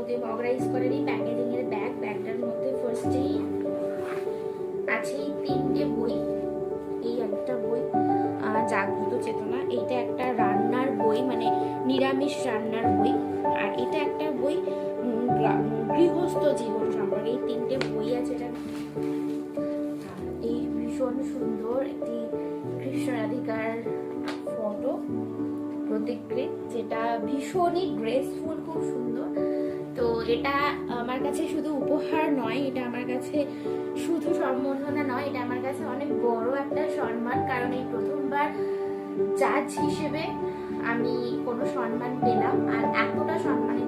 ওদের অর্গানাইজ করেনি প্যাকেজিং এর ব্যাগটার মধ্যে ফার্স্টেই আছে 3টে বই। এই একটা বই জাগ্রত চেতনা, এইটা একটা রান্নার বই মানে নিরামিষ রান্নার বই, আর এটা একটা বই গৃহস্থ জীবন সম্পর্কে। এই 3টে বই আছে। এটা এই ভীষণ সুন্দর একটি কৃষ্ণ রাধিকার ফটো প্রতিকৃতি, যেটা ভীষণই গ্রেসফুল, খুব সুন্দর। তো এটা আমার কাছে শুধু উপহার নয়, এটা আমার কাছে শুধু সম্বর্ধনা নয়, এটা আমার কাছে অনেক বড় একটা সম্মান। কারণ এই প্রথমবার জাজ হিসেবে আমি কোনো সম্মান পেলাম, আর এতটা সম্মানিত